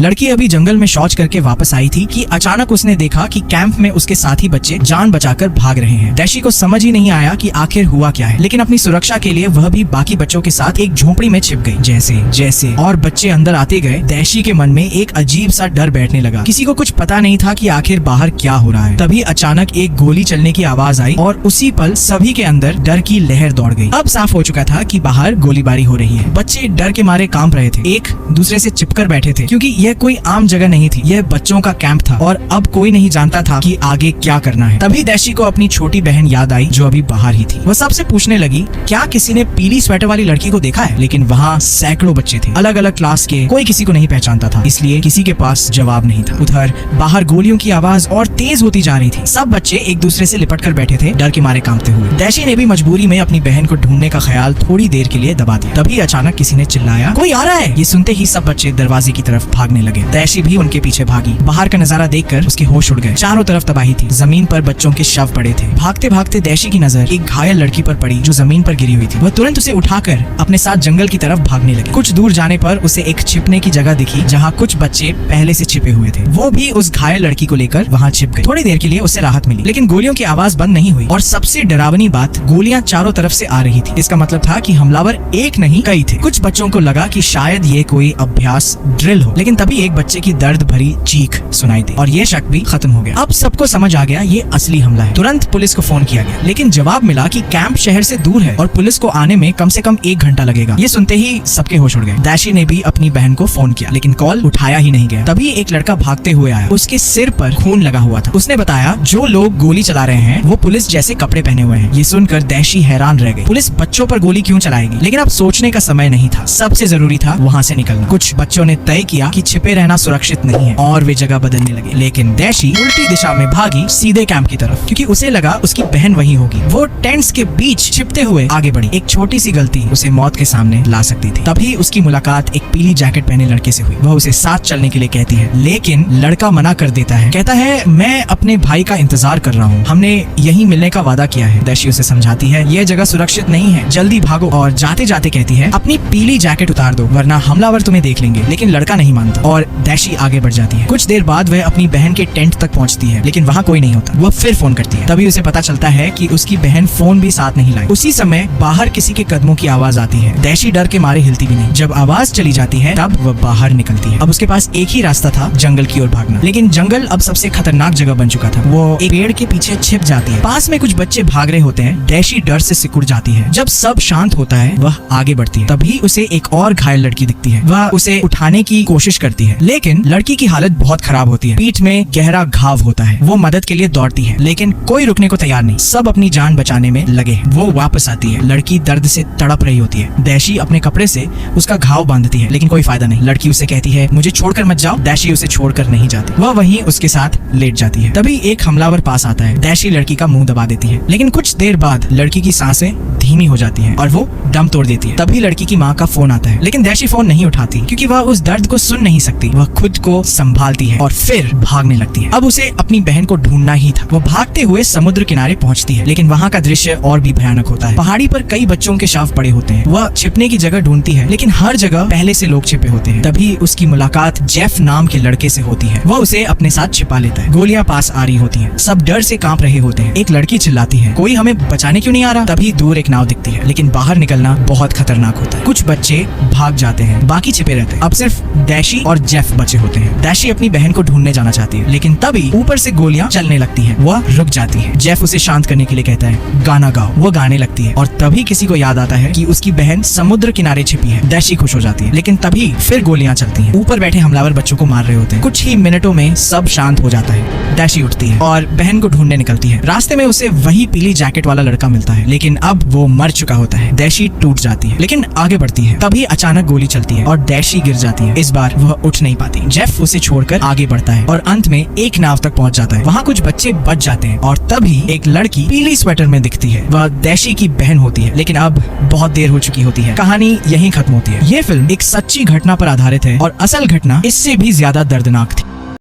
लड़की अभी जंगल में शौच करके वापस आई थी कि अचानक उसने देखा कि कैंप में उसके साथी बच्चे जान बचाकर भाग रहे हैं। डैशी को समझ ही नहीं आया कि आखिर हुआ क्या है, लेकिन अपनी सुरक्षा के लिए वह भी बाकी बच्चों के साथ एक झोपड़ी में छिप गई। जैसे जैसे और बच्चे अंदर आते गए, डैशी के मन में एक अजीब सा डर बैठने लगा। किसी को कुछ पता नहीं था कि आखिर बाहर क्या हो रहा है। तभी अचानक एक गोली चलने की आवाज आई और उसी पल सभी के अंदर डर की लहर दौड़ गई। अब साफ हो चुका था कि बाहर गोलीबारी हो रही है। बच्चे डर के मारे कांप रहे थे, एक दूसरे से चिपकर बैठे थे, क्योंकि यह कोई आम जगह नहीं थी, यह बच्चों का कैंप था और अब कोई नहीं जानता था कि आगे क्या करना है। तभी डैशी को अपनी छोटी बहन याद आई जो अभी बाहर ही थी। वह सबसे पूछने लगी, क्या किसी ने पीली स्वेटर वाली लड़की को देखा है? लेकिन वहाँ सैकड़ों बच्चे थे, अलग अलग क्लास के, कोई किसी को नहीं पहचानता था, इसलिए किसी के पास जवाब नहीं था। उधर बाहर गोलियों की आवाज और तेज होती जा रही थी। सब बच्चे एक दूसरे से लिपट कर बैठे थे, डर के मारे कांपते हुए। डैशी ने भी मजबूरी में अपनी बहन को ढूंढने का ख्याल थोड़ी देर के लिए दबा दिया। तभी अचानक किसी ने चिल्लाया, कोई आ रहा है। ये सुनते ही सब बच्चे दरवाजे की तरफ भागने लगे। डैशी भी उनके पीछे भागी। बाहर का नजारा देखकर उसके होश उड़ गए। चारों तरफ तबाही थी, जमीन पर बच्चों के शव पड़े थे। भागते भागते डैशी की नजर एक घायल लड़की पर पड़ी जो जमीन पर गिरी हुई थी। वह तुरंत उसे उठाकर अपने साथ जंगल की तरफ भागने लगी। कुछ दूर जाने पर उसे एक छिपने की जगह दिखी जहाँ कुछ बच्चे पहले से छिपे हुए थे। वो भी उस घायल लड़की को लेकर वहाँ छिप गई। थोड़ी देर के लिए उसे राहत मिली, लेकिन गोलियों की आवाज बंद नहीं हुई और सबसे डरावनी बात, गोलियां चारों तरफ से आ रही थी। इसका मतलब था कि हमलावर एक नहीं कई थे। कुछ बच्चों को लगा कि शायद ये कोई अभ्यास ड्रिल हो, लेकिन तभी एक बच्चे की दर्द भरी चीख सुनाई दी और ये शक भी खत्म हो गया। अब सबको समझ आ गया ये असली हमला है। तुरंत पुलिस को फोन किया गया, लेकिन जवाब मिला कि कैंप शहर से दूर है और पुलिस को आने में कम से कम 1 घंटा लगेगा। ये सुनते ही सबके होश उड़ गए। डैशी ने भी अपनी बहन को फोन किया, लेकिन कॉल उठाया ही नहीं गया। तभी एक लड़का भागते हुए आया, उसके सिर पर खून लगा हुआ था। उसने बताया, जो लोग गोली चला रहे हैं वो पुलिस जैसे कपड़े पहने हुए हैं। ये सुनकर डैशी हैरान रह गई। पुलिस बच्चों पर गोली क्यों चलाएगी? लेकिन अब सोचने का समय नहीं था, सबसे जरूरी था वहाँ से निकलना। कुछ बच्चों ने तय किया कि छिपे रहना सुरक्षित नहीं है और वे जगह बदलने लगे, लेकिन डैशी उल्टी दिशा में भागी सीधे कैंप की तरफ, क्योंकि उसे लगा उसकी बहन वहीं होगी। वो टेंट्स के बीच छिपते हुए आगे बढ़ी। एक छोटी सी गलती उसे मौत के सामने ला सकती थी। तभी उसकी मुलाकात एक पीली जैकेट पहने लड़के से हुई। वह उसे साथ चलने के लिए कहती है, लेकिन लड़का मना कर देता है। कहता है, मैं अपने भाई का इंतजार कर रहा हूँ, हमने यहीं मिलने का वादा किया है। डैशी उसे समझाती है, यह जगह सुरक्षित नहीं है, जल्दी भागो। और जाते जाते कहती है, अपनी पीली जैकेट उतार दो वरना हमलावर तुम्हें देख लेंगे। लेकिन लड़का नहीं मानता और डैशी आगे बढ़ जाती है। कुछ देर बाद वह अपनी बहन के टेंट तक पहुंचती है, लेकिन वहाँ कोई नहीं होता। वह फिर फोन करती है। तभी उसे पता चलता है कि उसकी बहन फोन भी साथ नहीं लाई। उसी समय बाहर किसी के कदमों की आवाज आती है। डैशी डर के मारे हिलती भी नहीं। जब आवाज चली जाती है तब वह बाहर निकलती है। अब उसके पास एक ही रास्ता था, जंगल की ओर भागना। लेकिन जंगल अब सबसे खतरनाक जगह बन चुका था। वो एक पेड़ के पीछे छिप जाती है। पास में कुछ बच्चे भाग रहे होते हैं। डैशी डर से सिकुड़ जाती है। जब सब शांत होता है वह आगे बढ़ती है। तभी उसे एक और घायल लड़की दिखती है। वह उसे उठाने की कोशिश करती है, लेकिन लड़की की हालत बहुत खराब होती है। पीठ में गहरा घाव होता है। वो मदद के लिए दौड़ती है, लेकिन कोई रुकने को तैयार नहीं। सब अपनी जान बचाने में लगे। वो वापस आती है। लड़की दर्द से तड़प रही होती है। डैशी अपने कपड़े से उसका घाव बांधती है, लेकिन कोई फायदा नहीं। लड़की उसे कहती है, मुझे छोड़कर मत जाओ। डैशी उसे छोड़कर नहीं जाती। वह वहीं उसके साथ लेट जाती है। तभी एक हमलावर पास आता है। डैशी लड़की का मुंह दबा देती है, लेकिन कुछ देर बाद लड़की की सांसें धीमी हो जाती है और वो दम तोड़ देती है। तभी लड़की की माँ का फोन आता है, लेकिन डैशी फोन नहीं उठाती, क्योंकि वह उस दर्द को सुन नहीं सकती। वह खुद को संभालती है और फिर भागने लगती है। अब उसे अपनी बहन को ढूंढना ही था। वो भागते हुए समुद्र किनारे पहुंचती है, लेकिन वहाँ का दृश्य और भी भयानक होता है। पहाड़ी पर कई बच्चों के शव पड़े होते हैं। वह छिपने की जगह ढूंढती है, लेकिन हर जगह पहले से लोग छिपे होते हैं। तभी उसकी मुलाकात जेफ नाम के लड़के से होती है। वह उसे अपने साथ छिपा लेता है। गोलियां पास आ रही होती हैं। सब डर से कांप रहे होते हैं। एक लड़की चिल्लाती है, कोई हमें बचाने क्यों नहीं आ रहा? तभी दूर एक नाव दिखती है, लेकिन बाहर निकलना बहुत खतरनाक होता है। कुछ बच्चे भाग जाते हैं, बाकी छिपे रहते हैं। अब सिर्फ डैशी और जेफ बचे होते हैं। डैशी अपनी बहन को ढूंढने जाना चाहती है, लेकिन तभी ऊपर से गोलियां चलने लगती हैं। वह रुक जाती है। जेफ उसे शांत करने के लिए कहता है, गाना गाओ। वो गाने लगती है और तभी किसी को याद आता है कि उसकी बहन समुद्र किनारे छिपी है। डैशी खुश हो जाती है, लेकिन तभी फिर गोलियां चलती हैं। ऊपर बैठे हमलावर बच्चों को मार रहे होते हैं। कुछ ही मिनटों में सब शांत हो जाता है। डैशी उठती है और बहन को ढूंढने निकलती है। रास्ते में उसे वही पीली जैकेट वाला लड़का मिलता है, लेकिन अब वो मर चुका होता है। डैशी टूट जाती है, लेकिन आगे बढ़ती है। तभी अचानक गोली चलती है और डैशी गिर जाती है। इस बार वह उठ नहीं पाती। जेफ उसे छोड़कर आगे बढ़ता है और अंत में एक नाव तक पहुंच जाता है। वहाँ कुछ बच्चे बच जाते हैं और तभी एक लड़की पीली स्वेटर में दिखती है। वह डैशी की बहन होती है, लेकिन अब बहुत देर हो चुकी होती है। कहानी यहीं खत्म होती है। ये फिल्म एक सच्ची घटना पर आधारित है और असल घटना इससे भी ज्यादा दर्दनाक थी।